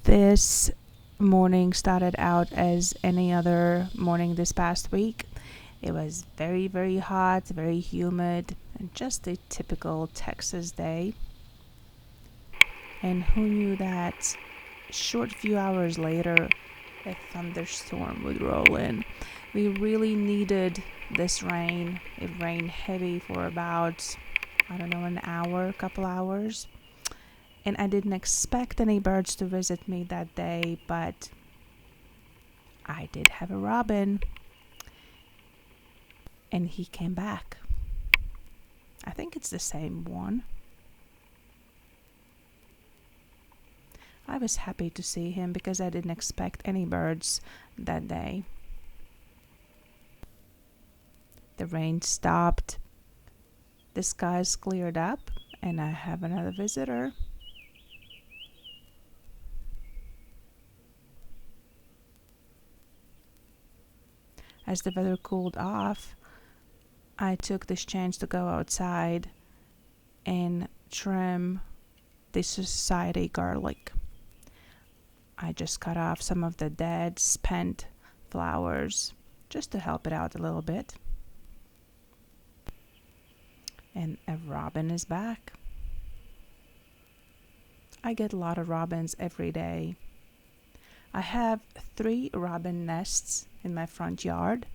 This morning started out as any other morning this past week. It was very, very hot, very humid, and just a typical Texas day. And who knew that short few hours later, a thunderstorm would roll in. We really needed this rain. It rained heavy for about, I don't know, an hour, a couple hours. And I didn't expect any birds to visit me that day, but I did have a robin, and he came back. I think it's the same one. I was happy to see him because I didn't expect any birds that day. The rain stopped, the skies cleared up, and I have another visitor. As the weather cooled off, I took this chance to go outside and trim the society garlic. I just cut off some of the dead, spent flowers just to help it out a little bit. And a robin is back. I get a lot of robins every day. I have 3 robin nests in my front yard.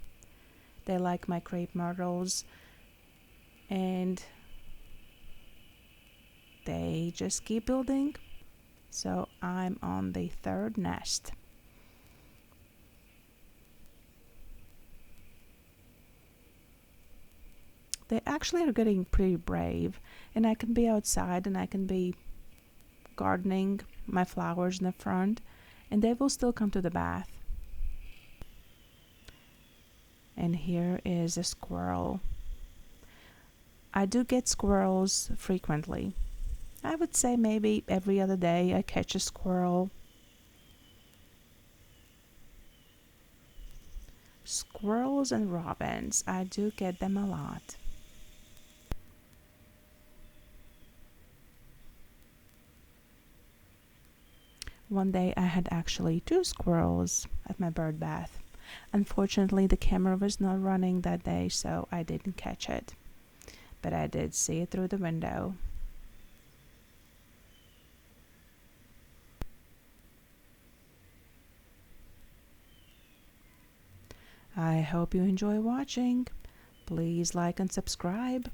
They like my crepe myrtles, and they just keep building. So I'm on the 3rd nest. They actually are getting pretty brave, and I can be outside and I can be gardening my flowers in the front, and they will still come to the bath. And here is a squirrel. I do get squirrels frequently. I would say maybe every other day I catch a squirrel. Squirrels and robins, I do get them a lot. One day I had actually 2 squirrels at my bird bath. Unfortunately, the camera was not running that day, so I didn't catch it. But I did see it through the window. I hope you enjoy watching. Please like and subscribe.